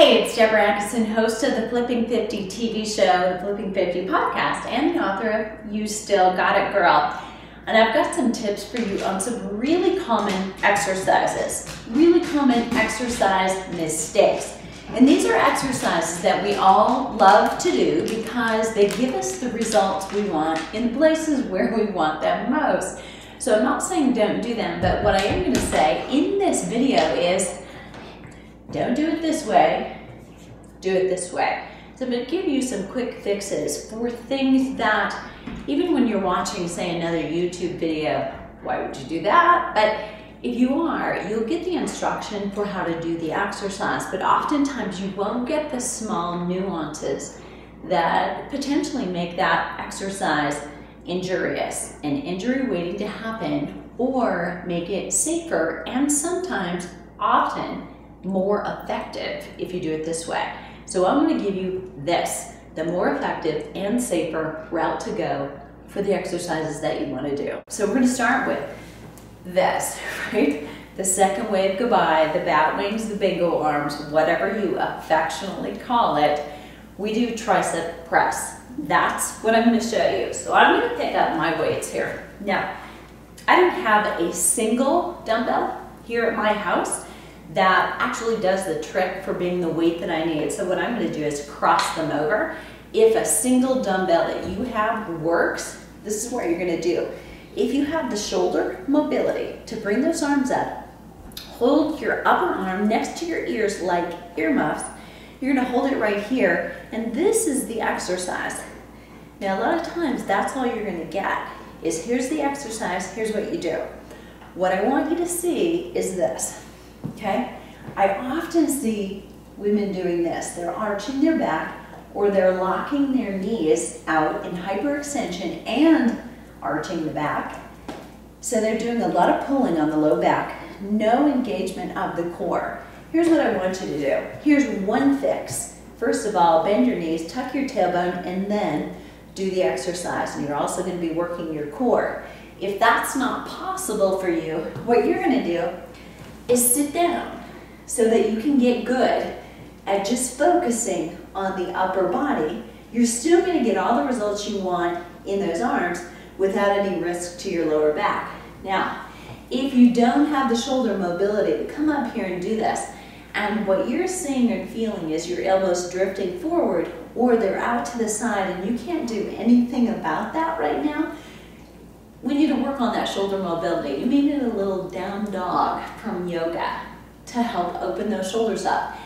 Hey, it's Deborah Atkinson, host of the Flipping 50 TV show, the Flipping 50 podcast, and the author of You Still Got It, Girl. And I've got some tips for you on some really common exercises, really common exercise mistakes. And these are exercises that we all love to do because they give us the results we want in the places where we want them most. So I'm not saying don't do them, but what I am going to say in this video is don't do it this way, do it this way. So I'm going to give you some quick fixes for things that, even when you're watching, say, another YouTube video, why would you do that? But if you are, you'll get the instruction for how to do the exercise, but oftentimes you won't get the small nuances that potentially make that exercise injurious, an injury waiting to happen, or make it safer and sometimes, often, more effective if you do it this way. So I'm going to give you this, the more effective and safer route to go for the exercises that you want to do. So we're going to start with this, right? The second wave goodbye, the bat wings, the bingo arms, whatever you affectionately call it. We do tricep press. That's what I'm going to show you. So I'm going to pick up my weights here. Now, I don't have a single dumbbell here at my house that actually does the trick for being the weight that I need. So what I'm going to do is cross them over. If a single dumbbell that you have works, this is what you're going to do. If you have the shoulder mobility to bring those arms up, hold your upper arm next to your ears like earmuffs. You're going to hold it right here, and this is the exercise. Now, a lot of times, that's all you're going to get is here's the exercise, here's what you do. What I want you to see is this. Okay, I often see women doing this. They're arching their back or they're locking their knees out in hyperextension and arching the back. So they're doing a lot of pulling on the low back, no engagement of the core. Here's what I want you to do. Here's one fix. First of all, bend your knees, tuck your tailbone, and then do the exercise. And you're also going to be working your core. If that's not possible for you, what you're going to do is sit down so that you can get good at just focusing on the upper body. You're still going to get all the results you want in those arms without any risk to your lower back. Now, if you don't have the shoulder mobility to come up here and do this, and what you're seeing and feeling is your elbows drifting forward or they're out to the side and you can't do anything about that right now, we need to work on that shoulder mobility. You may need a little down dog from yoga to help open those shoulders up.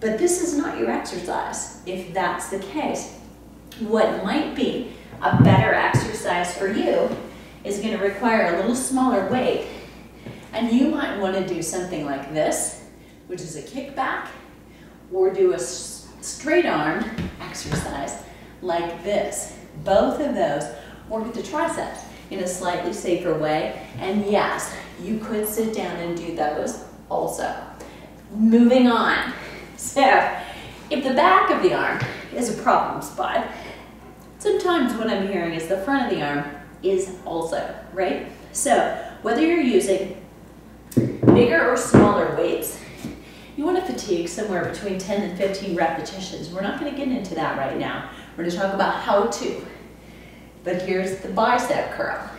But this is not your exercise, if that's the case. What might be a better exercise for you is going to require a little smaller weight. And you might want to do something like this, which is a kickback, or do a straight arm exercise like this. Both of those work the triceps in a slightly safer way. And yes, you could sit down and do those also. Moving on. So, if the back of the arm is a problem spot, sometimes what I'm hearing is the front of the arm is also, right? So, whether you're using bigger or smaller weights, you want to fatigue somewhere between 10 and 15 repetitions. We're not going to get into that right now. We're going to talk about how to. But here's the bicep curl.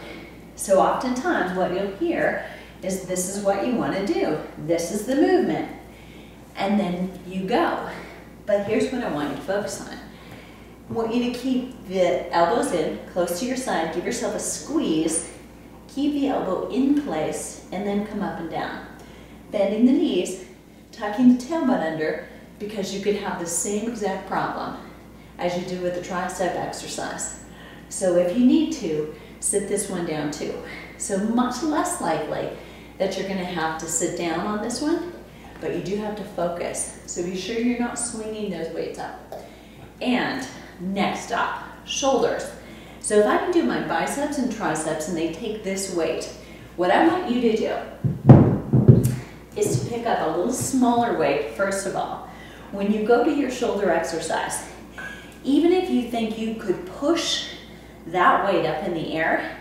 So oftentimes what you'll hear is this is what you want to do. This is the movement. And then you go. But here's what I want you to focus on. I want you to keep the elbows in, close to your side. Give yourself a squeeze. Keep the elbow in place and then come up and down. Bending the knees, tucking the tailbone under, because you could have the same exact problem as you do with the tricep exercise. So if you need to, sit this one down too. So much less likely that you're going to have to sit down on this one, but you do have to focus. So be sure you're not swinging those weights up. And next up, shoulders. So if I can do my biceps and triceps and they take this weight, what I want you to do is to pick up a little smaller weight, first of all. When you go to your shoulder exercise, even if you think you could push that weight up in the air,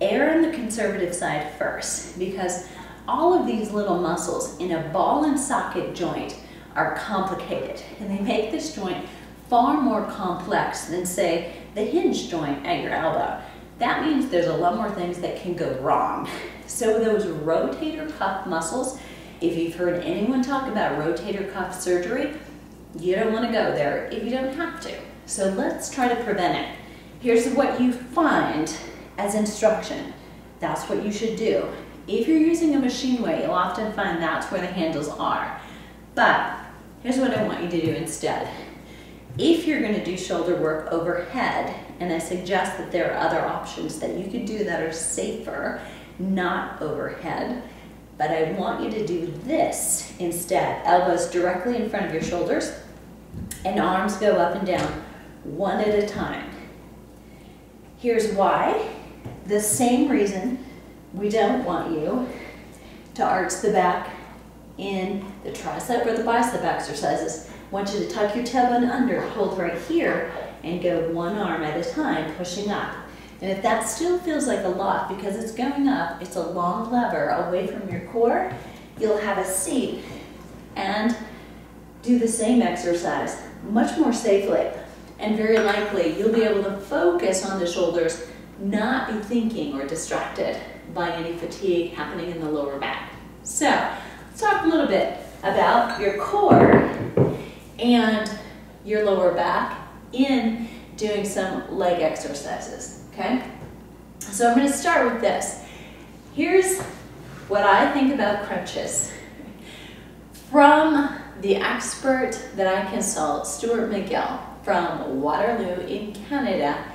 err on the conservative side first, because all of these little muscles in a ball and socket joint are complicated, and they make this joint far more complex than, say, the hinge joint at your elbow. That means there's a lot more things that can go wrong. So those rotator cuff muscles, if you've heard anyone talk about rotator cuff surgery, you don't want to go there if you don't have to. So let's try to prevent it. Here's what you find as instruction. That's what you should do. If you're using a machine weight, you'll often find that's where the handles are. But here's what I want you to do instead. If you're going to do shoulder work overhead, and I suggest that there are other options that you could do that are safer, not overhead, but I want you to do this instead. Elbows directly in front of your shoulders, and arms go up and down, one at a time. Here's why. The same reason we don't want you to arch the back in the tricep or the bicep exercises. I want you to tuck your tailbone under, hold right here, and go one arm at a time, pushing up. And if that still feels like a lot because it's going up, it's a long lever away from your core, you'll have a seat and do the same exercise much more safely. And very likely you'll be able to focus on the shoulders, not be thinking or distracted by any fatigue happening in the lower back. So let's talk a little bit about your core and your lower back in doing some leg exercises, okay? So I'm going to start with this. Here's what I think about crunches. From the expert that I consult, Stuart McGill from Waterloo in Canada,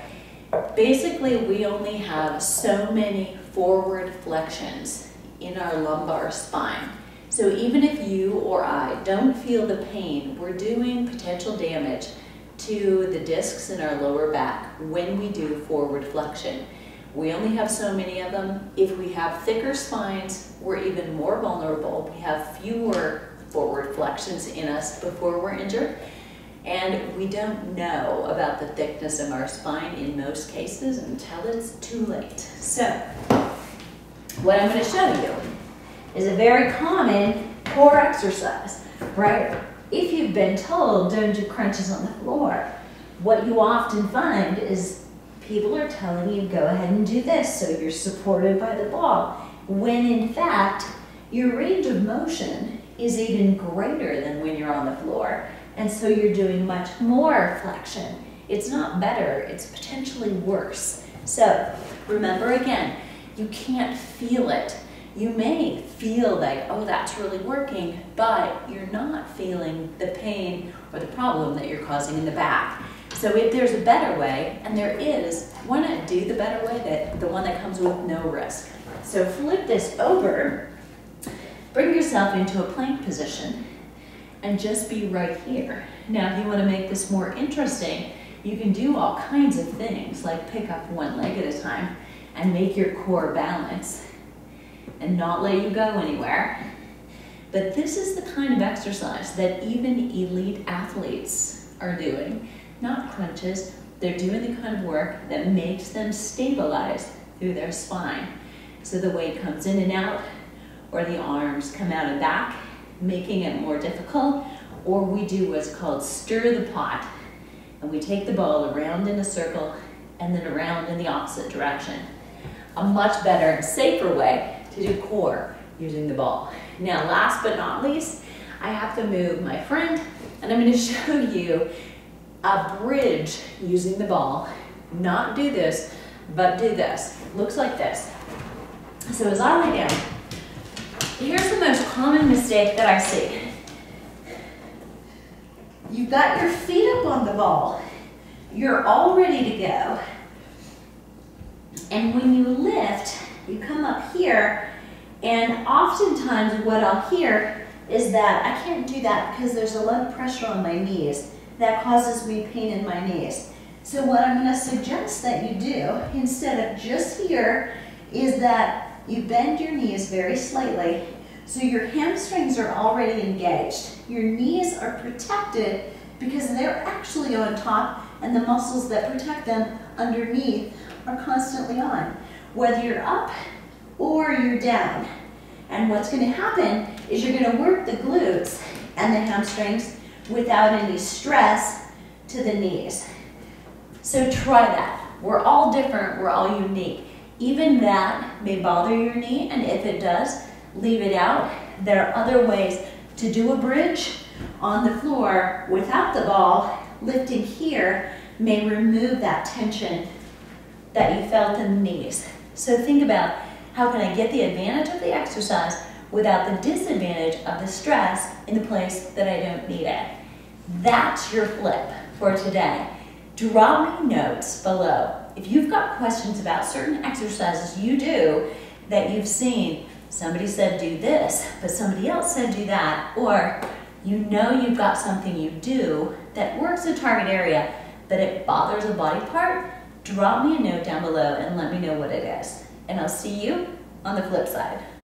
basically we only have so many forward flexions in our lumbar spine. So even if you or I don't feel the pain, we're doing potential damage to the discs in our lower back when we do forward flexion. We only have so many of them. If we have thicker spines, we're even more vulnerable. We have fewer forward flexions in us before we're injured. And we don't know about the thickness of our spine in most cases until it's too late. So what I'm going to show you is a very common core exercise, right? If you've been told don't do crunches on the floor, what you often find is people are telling you go ahead and do this so you're supported by the ball, when in fact your range of motion is even greater than when you're on the floor, and so you're doing much more flexion. It's not better, it's potentially worse. So remember again, you can't feel it. You may feel like, oh, that's really working, but you're not feeling the pain or the problem that you're causing in the back. So if there's a better way, and there is, why not do the better way, the one that comes with no risk? So flip this over, bring yourself into a plank position, and just be right here. Now, if you want to make this more interesting, you can do all kinds of things, like pick up one leg at a time and make your core balance and not let you go anywhere. But this is the kind of exercise that even elite athletes are doing. Not crunches, they're doing the kind of work that makes them stabilize through their spine. So the weight comes in and out, or the arms come out and back, making it more difficult, or we do what's called stir the pot, and we take the ball around in a circle and then around in the opposite direction. A much better and safer way to do core using the ball. Now, last but not least, I have to move my friend, and I'm going to show you a bridge using the ball. Not do this, but do this. Looks like this. So as I lay down, here's the most common mistake that I see. You've got your feet up on the ball. You're all ready to go. And when you lift, you come up here, and oftentimes what I'll hear is that I can't do that because there's a lot of pressure on my knees. That causes me pain in my knees. So what I'm going to suggest that you do, instead of just here, is that you bend your knees very slightly so your hamstrings are already engaged. Your knees are protected because they're actually on top, and the muscles that protect them underneath are constantly on, whether you're up or you're down. And what's going to happen is you're going to work the glutes and the hamstrings without any stress to the knees. So try that. We're all different, we're all unique. Even that may bother your knee, and if it does, leave it out. There are other ways to do a bridge on the floor without the ball. Lifting here may remove that tension that you felt in the knees. So think about, how can I get the advantage of the exercise without the disadvantage of the stress in the place that I don't need it? That's your flip for today. Drop me notes below. If you've got questions about certain exercises you do that you've seen, somebody said do this, but somebody else said do that, or you know you've got something you do that works a target area, but it bothers a body part, drop me a note down below and let me know what it is. And I'll see you on the flip side.